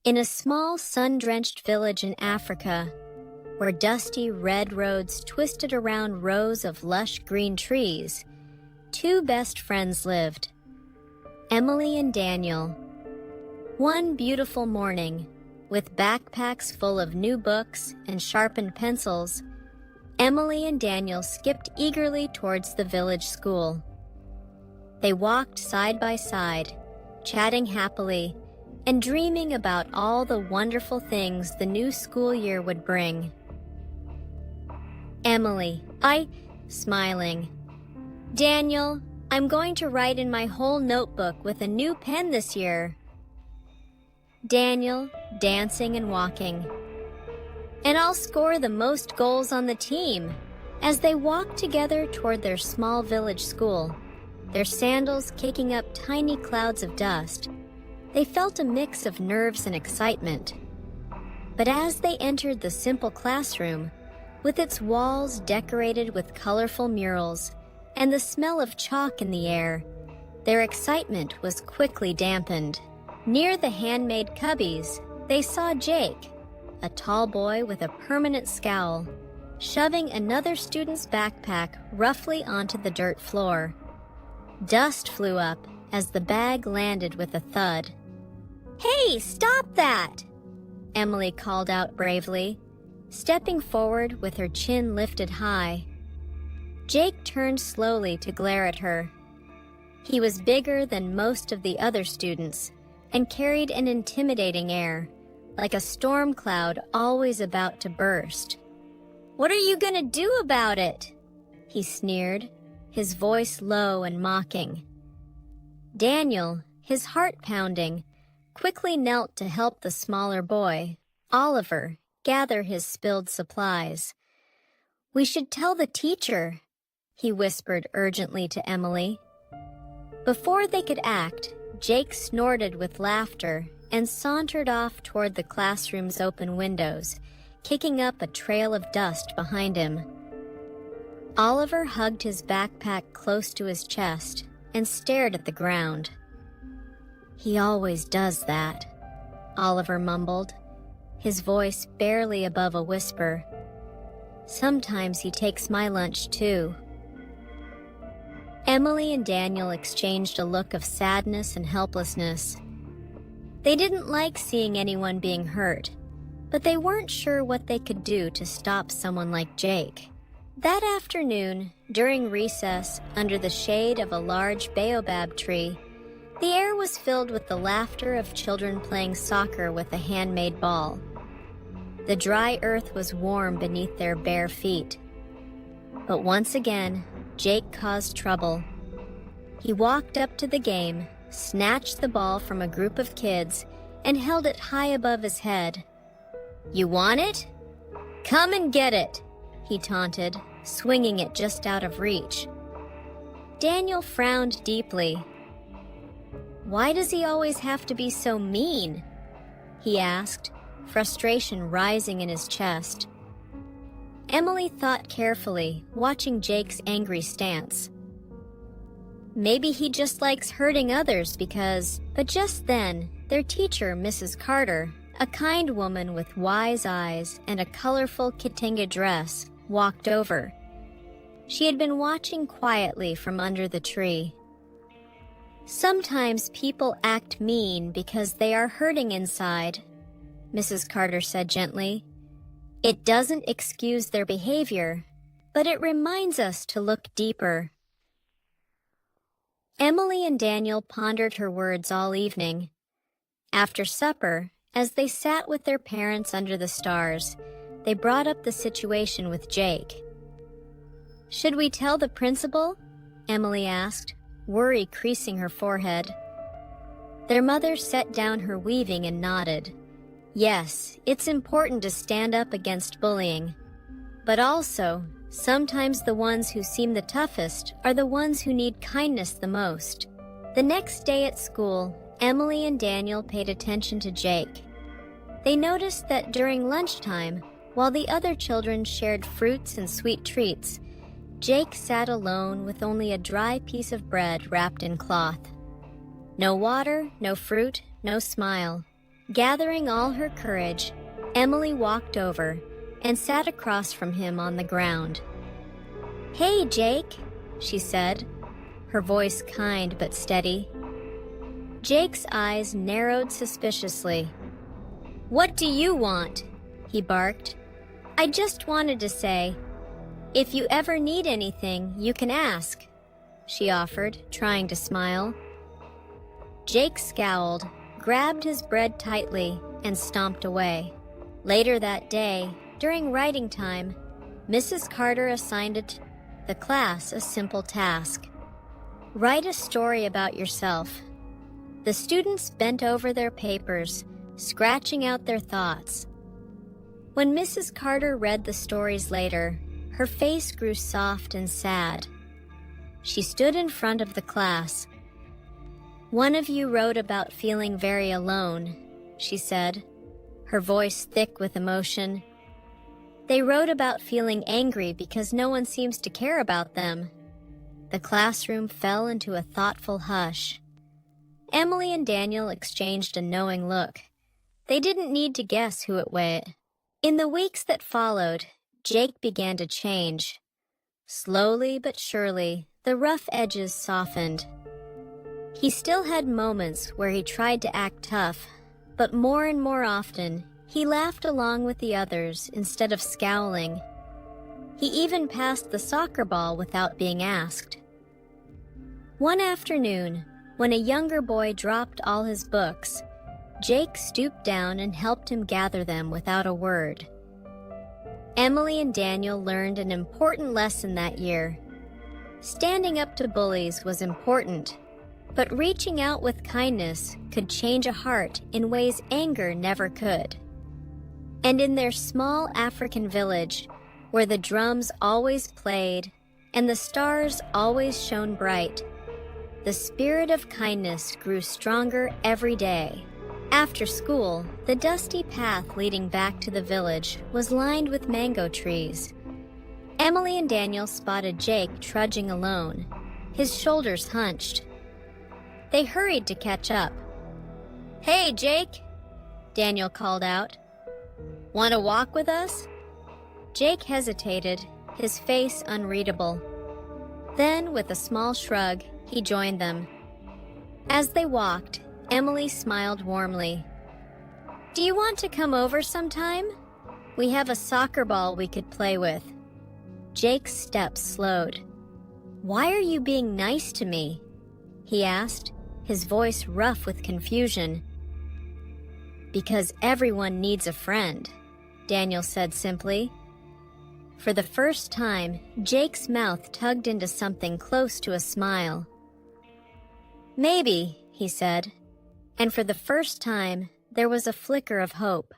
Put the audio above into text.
In a small, sun-drenched village in Africa, where dusty red roads twisted around rows of lush green trees, two best friends lived, Emily and Daniel. One beautiful morning, with backpacks full of new books and sharpened pencils, Emily and Daniel skipped eagerly towards the village school. They walked side by side, chatting happily, and dreaming about all the wonderful things the new school year would bring. Emily, smiling. Daniel, I'm going to write in my whole notebook with a new pen this year. Daniel, dancing and walking. And I'll score the most goals on the team. As they walked together toward their small village school, their sandals kicking up tiny clouds of dust, they felt a mix of nerves and excitement. But as they entered the simple classroom, with its walls decorated with colorful murals and the smell of chalk in the air, their excitement was quickly dampened. Near the handmade cubbies, they saw Jake, a tall boy with a permanent scowl, shoving another student's backpack roughly onto the dirt floor. Dust flew up as the bag landed with a thud. "Hey, stop that!" Emily called out bravely, stepping forward with her chin lifted high. Jake turned slowly to glare at her. He was bigger than most of the other students and carried an intimidating air, like a storm cloud always about to burst. "What are you gonna do about it?" he sneered, his voice low and mocking. Daniel, his heart pounding, quickly knelt to help the smaller boy, Oliver, gather his spilled supplies. "We should tell the teacher," he whispered urgently to Emily. Before they could act, Jake snorted with laughter and sauntered off toward the classroom's open windows, kicking up a trail of dust behind him. Oliver hugged his backpack close to his chest and stared at the ground. "He always does that," Oliver mumbled, his voice barely above a whisper. "Sometimes he takes my lunch too." Emily and Daniel exchanged a look of sadness and helplessness. They didn't like seeing anyone being hurt, but they weren't sure what they could do to stop someone like Jake. That afternoon, during recess, under the shade of a large baobab tree, the air was filled with the laughter of children playing soccer with a handmade ball. The dry earth was warm beneath their bare feet. But once again, Jake caused trouble. He walked up to the game, snatched the ball from a group of kids, and held it high above his head. "You want it? Come and get it," he taunted, swinging it just out of reach. Daniel frowned deeply. "Why does he always have to be so mean?" he asked, frustration rising in his chest. Emily thought carefully, watching Jake's angry stance. Maybe he just likes hurting others because... But just then, their teacher, Mrs. Carter, a kind woman with wise eyes and a colorful kitenge dress, walked over. She had been watching quietly from under the tree. "Sometimes people act mean because they are hurting inside," Mrs. Carter said gently. "It doesn't excuse their behavior, but it reminds us to look deeper." Emily and Daniel pondered her words all evening. After supper, as they sat with their parents under the stars, they brought up the situation with Jake. "Should we tell the principal?" Emily asked, worry creasing her forehead. Their mother set down her weaving and nodded. "Yes, it's important to stand up against bullying. But also, sometimes the ones who seem the toughest are the ones who need kindness the most." The next day at school, Emily and Daniel paid attention to Jake. They noticed that during lunchtime, while the other children shared fruits and sweet treats, Jake sat alone with only a dry piece of bread wrapped in cloth. No water, no fruit, no smile. Gathering all her courage, Emily walked over and sat across from him on the ground. "Hey, Jake," she said, her voice kind but steady. Jake's eyes narrowed suspiciously. "What do you want?" he barked. "I just wanted to say, if you ever need anything, you can ask," she offered, trying to smile. Jake scowled, grabbed his bread tightly, and stomped away. Later that day, during writing time, Mrs. Carter assigned the class a simple task. Write a story about yourself. The students bent over their papers, scratching out their thoughts. When Mrs. Carter read the stories later, her face grew soft and sad. She stood in front of the class. "One of you wrote about feeling very alone," she said, her voice thick with emotion. "They wrote about feeling angry because no one seems to care about them." The classroom fell into a thoughtful hush. Emily and Daniel exchanged a knowing look. They didn't need to guess who it was. In the weeks that followed, Jake began to change. Slowly but surely, the rough edges softened. He still had moments where he tried to act tough, but more and more often, he laughed along with the others instead of scowling. He even passed the soccer ball without being asked. One afternoon, when a younger boy dropped all his books, Jake stooped down and helped him gather them without a word. Emily and Daniel learned an important lesson that year. Standing up to bullies was important, but reaching out with kindness could change a heart in ways anger never could. And in their small African village, where the drums always played and the stars always shone bright, the spirit of kindness grew stronger every day. After school, the dusty path leading back to the village was lined with mango trees. Emily and Daniel spotted Jake trudging alone, his shoulders hunched. They hurried to catch up. "Hey, Jake," Daniel called out. "Want to walk with us?" Jake hesitated, his face unreadable. Then, with a small shrug, he joined them. As they walked, Emily smiled warmly. "Do you want to come over sometime? We have a soccer ball we could play with." Jake's steps slowed. "Why are you being nice to me?" he asked, his voice rough with confusion. "Because everyone needs a friend," Daniel said simply. For the first time, Jake's mouth tugged into something close to a smile. "Maybe," he said, and for the first time, there was a flicker of hope.